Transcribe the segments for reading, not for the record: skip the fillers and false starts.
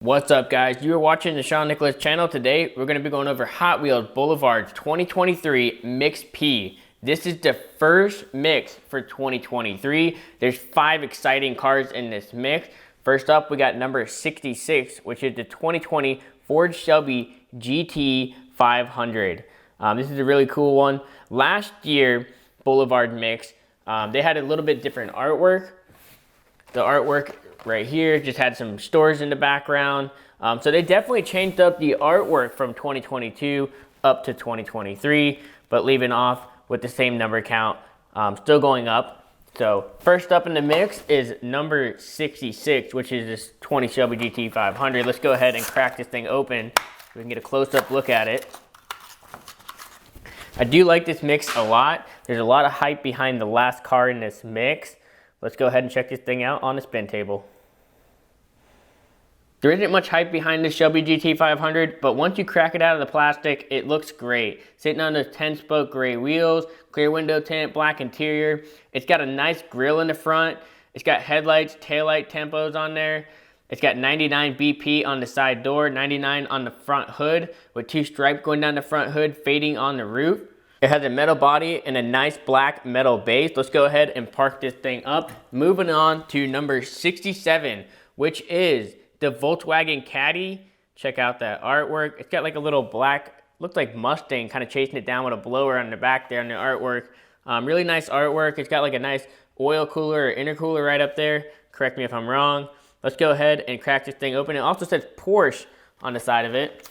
What's up, guys? You are watching the Shawn Nicholas channel. Today we're going to be going over Hot Wheels Boulevard 2023 Mix P. This is the first mix for 2023. There's 5 exciting cars in this mix. First up, we got number 66, which is the 2020 Ford Shelby GT500. This is a really cool one. Last year, Boulevard mix, they had a little bit different artwork. The artwork right here just had some stores in the background. So they definitely changed up the artwork from 2022 up to 2023, but leaving off with the same number count, still going up. So first up in the mix is number 66, which is this 20 Shelby GT500. Let's go ahead and crack this thing open so we can get a close-up look at it. I do like this mix a lot. There's a lot of hype behind the last car in this mix. Let's go ahead and check this thing out on the spin table. There isn't much hype behind the Shelby GT500, but once you crack it out of the plastic, it looks great. Sitting on those 10-spoke gray wheels, clear window tint, black interior. It's got a nice grille in the front. It's got headlights, taillight tempos on there. It's got 99 BP on the side door, 99 on the front hood, with 2 stripes going down the front hood, fading on the roof. It has a metal body and a nice black metal base. Let's go ahead and park this thing up. Moving on to number 67, which is the Volkswagen Caddy. Check out that artwork. It's got like a little black, looks like Mustang, kind of chasing it down with a blower on the back there on the artwork. Really nice artwork. It's got like a nice oil cooler or intercooler right up there. Correct me if I'm wrong. Let's go ahead and crack this thing open. It also says Porsche on the side of it.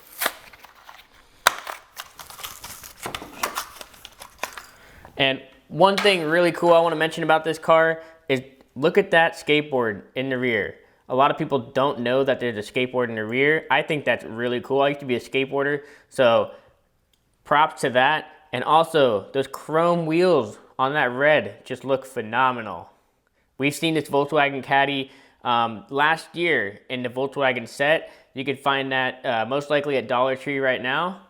And one thing really cool I want to mention about this car is look at that skateboard in the rear. A lot of people don't know that there's a skateboard in the rear. I think that's really cool. I used to be a skateboarder, so props to that. And also, those chrome wheels on that red just look phenomenal. We've seen this Volkswagen Caddy last year in the Volkswagen set. You can find that most likely at Dollar Tree right now.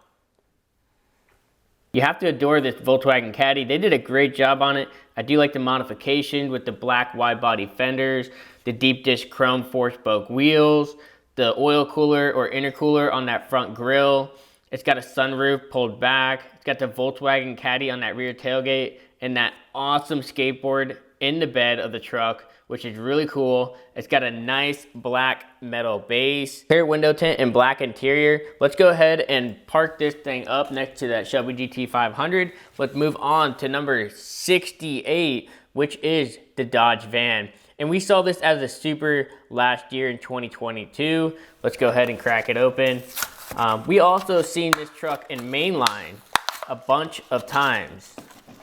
You have to adore this Volkswagen Caddy. They did a great job on it. I do like the modifications with the black wide body fenders, the deep dish chrome 4-spoke wheels, the oil cooler or intercooler on that front grille. It's got a sunroof pulled back. It's got the Volkswagen Caddy on that rear tailgate and that awesome skateboard in the bed of the truck, which is really cool. It's got a nice black metal base, clear window tint, and black interior. Let's go ahead and park this thing up next to that Shelby GT500. Let's move on to number 68, which is the Dodge van. And we saw this as a Super last year in 2022. Let's go ahead and crack it open. We also seen this truck in mainline a bunch of times.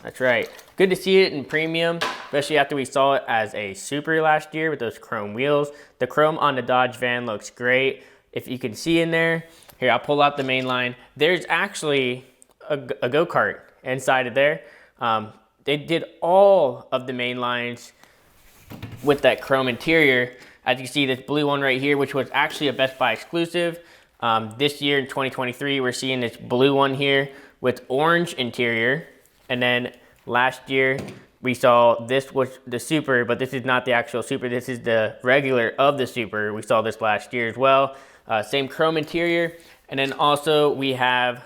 That's right. Good to see it in premium, especially after we saw it as a Super last year with those chrome wheels. The chrome on the Dodge van looks great. If you can see in there, here, I'll pull out the main line. There's actually a go-kart inside of there. They did all of the main lines with that chrome interior. As you can see, this blue one right here, which was actually a Best Buy exclusive. This year in 2023, we're seeing this blue one here with orange interior. And then last year, we saw this was the Super, but this is not the actual Super. This is the regular of the Super. We saw this last year as well. Same chrome interior. And then also we have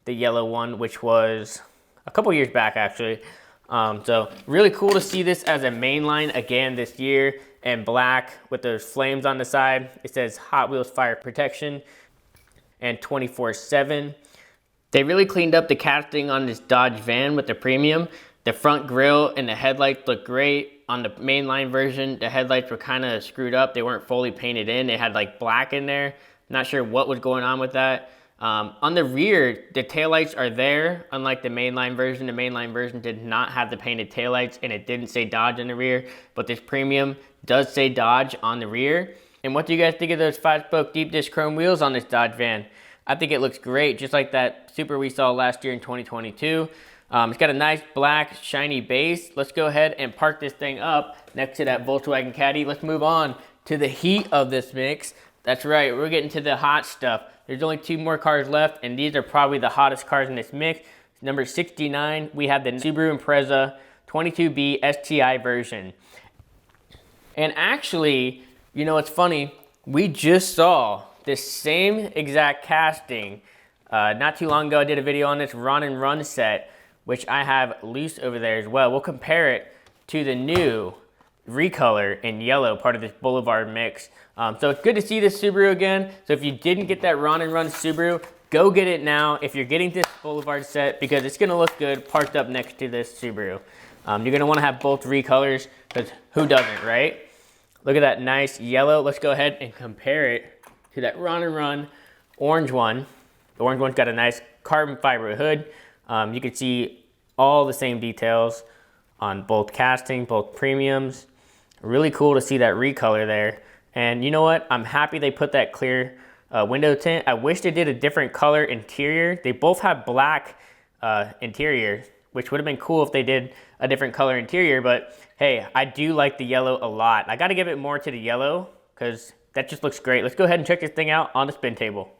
the yellow one, which was a couple years back, actually. So really cool to see this as a mainline again this year in black with those flames on the side. It says Hot Wheels Fire Protection and 24/7. They really cleaned up the casting on this Dodge van with the premium. The front grille and the headlights look great. On the mainline version, the headlights were kind of screwed up. They weren't fully painted in. They had like black in there. Not sure what was going on with that. On the rear, the taillights are there, unlike the mainline version. The mainline version did not have the painted taillights and it didn't say Dodge in the rear, but this premium does say Dodge on the rear. And what do you guys think of those 5-spoke deep dish chrome wheels on this Dodge van? I think it looks great, just like that Super we saw last year in 2022. It's got a nice black shiny base. Let's go ahead and park this thing up next to that Volkswagen Caddy. Let's move on to the heat of this mix. That's right, we're getting to the hot stuff. There's only 2 more cars left, and these are probably the hottest cars in this mix. Number 69, we have the Subaru Impreza 22B STI version. And actually, you know, it's funny, we just saw this same exact casting. Not too long ago, I did a video on this Run and Run set, which I have loose over there as well. We'll compare it to the new recolor in yellow, part of this Boulevard mix. So it's good to see this Subaru again. So if you didn't get that Run and Run Subaru, go get it now if you're getting this Boulevard set, because it's gonna look good parked up next to this Subaru. You're gonna wanna have both recolors, because who doesn't, right? Look at that nice yellow. Let's go ahead and compare it to that Run and Run orange one. The orange one's got a nice carbon fiber hood. You can see all the same details on both casting, both premiums. Really cool to see that recolor there. And you know what? I'm happy they put that clear window tint. I wish they did a different color interior. They both have black interior, which would have been cool if they did a different color interior, but hey, I do like the yellow a lot. I gotta give it more to the yellow because that just looks great. Let's go ahead and check this thing out on the spin table.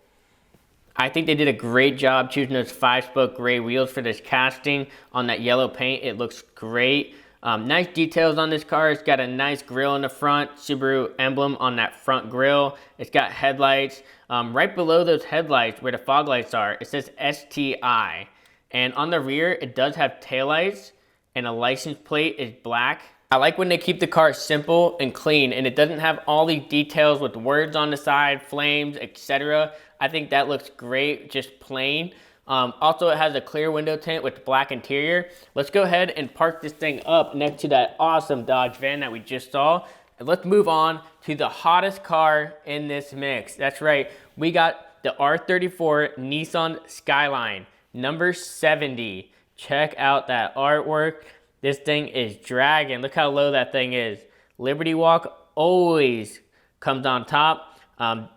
I think they did a great job choosing those 5-spoke gray wheels for this casting on that yellow paint. It looks great. Nice details on this car. It's got a nice grille in the front, Subaru emblem on that front grille. It's got headlights. Right below those headlights where the fog lights are, it says STI. And on the rear, it does have taillights and a license plate is black. I like when they keep the car simple and clean and it doesn't have all these details with words on the side, flames, etc. I think that looks great, just plain. Also, it has a clear window tint with black interior. Let's go ahead and park this thing up next to that awesome Dodge van that we just saw. And let's move on to the hottest car in this mix. That's right, we got the R34 Nissan Skyline, number 70. Check out that artwork. This thing is dragging. Look how low that thing is. Liberty Walk always comes on top.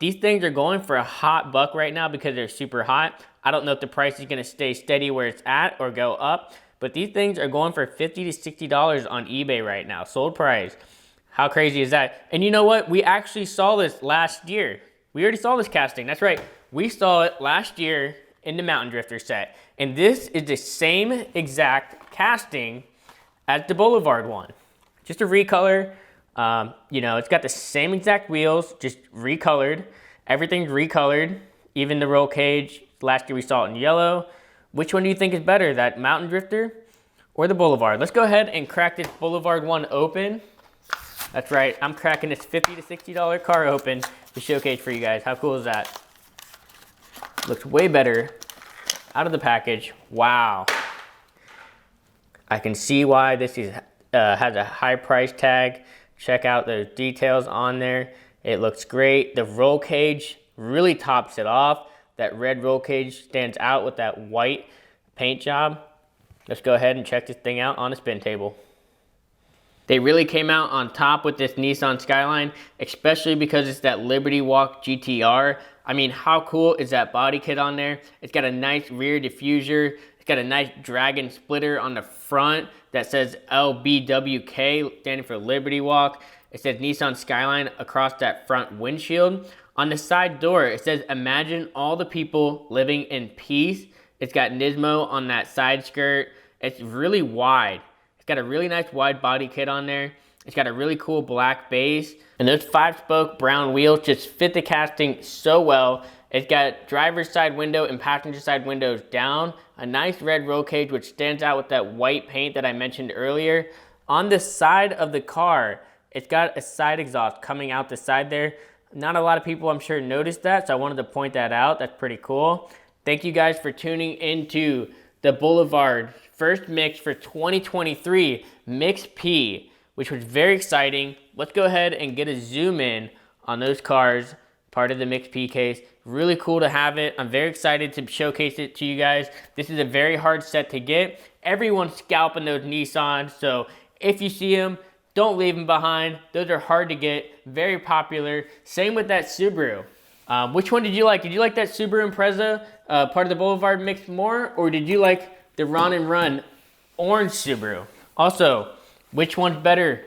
These things are going for a hot buck right now because they're super hot. I don't know if the price is gonna stay steady where it's at or go up, but these things are going for $50 to $60 on eBay right now, sold price. How crazy is that? And you know what? We actually saw this last year. We already saw this casting, that's right. We saw it last year in the Mountain Drifter set. And this is the same exact casting as the Boulevard one. Just a recolor. You know, it's got the same exact wheels, just recolored. Everything's recolored, even the roll cage. Last year we saw it in yellow. Which one do you think is better, that Mountain Drifter or the Boulevard? Let's go ahead and crack this Boulevard one open. That's right, I'm cracking this $50 to $60 car open to showcase for you guys. How cool is that? Looks way better out of the package. Wow. I can see why this is has a high price tag. Check out those details on there. It looks great. The roll cage really tops it off. That red roll cage stands out with that white paint job. Let's go ahead and check this thing out on the spin table. They really came out on top with this Nissan Skyline, especially because it's that Liberty Walk GTR. I mean, how cool is that body kit on there? It's got a nice rear diffuser. It's got a nice dragon splitter on the front that says LBWK, standing for Liberty Walk. It says Nissan Skyline across that front windshield. On the side door, it says, imagine all the people living in peace. It's got Nismo on that side skirt. It's really wide. It's got a really nice wide body kit on there. It's got a really cool black base. And those 5-spoke brown wheels just fit the casting so well. It's got driver's side window and passenger side windows down. A nice red roll cage which stands out with that white paint that I mentioned earlier. On the side of the car, it's got a side exhaust coming out the side there. Not a lot of people, I'm sure, noticed that, so I wanted to point that out. That's pretty cool. Thank you guys for tuning into the Boulevard first mix for 2023, Mix P, which was very exciting. Let's go ahead and get a zoom in on those cars, part of the Mix P case. Really cool to have it. I'm very excited to showcase it to you guys. This is a very hard set to get. Everyone's scalping those Nissans, so if you see them, don't leave them behind. Those are hard to get, very popular. Same with that Subaru. Which one did you like? Did you like that Subaru Impreza, part of the Boulevard mix more? Or did you like the Run and Run orange Subaru? Also, which one's better?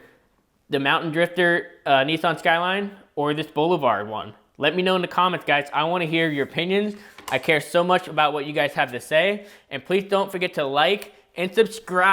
The Mountain Drifter Nissan Skyline or this Boulevard one? Let me know in the comments, guys. I want to hear your opinions. I care so much about what you guys have to say. And please don't forget to like and subscribe.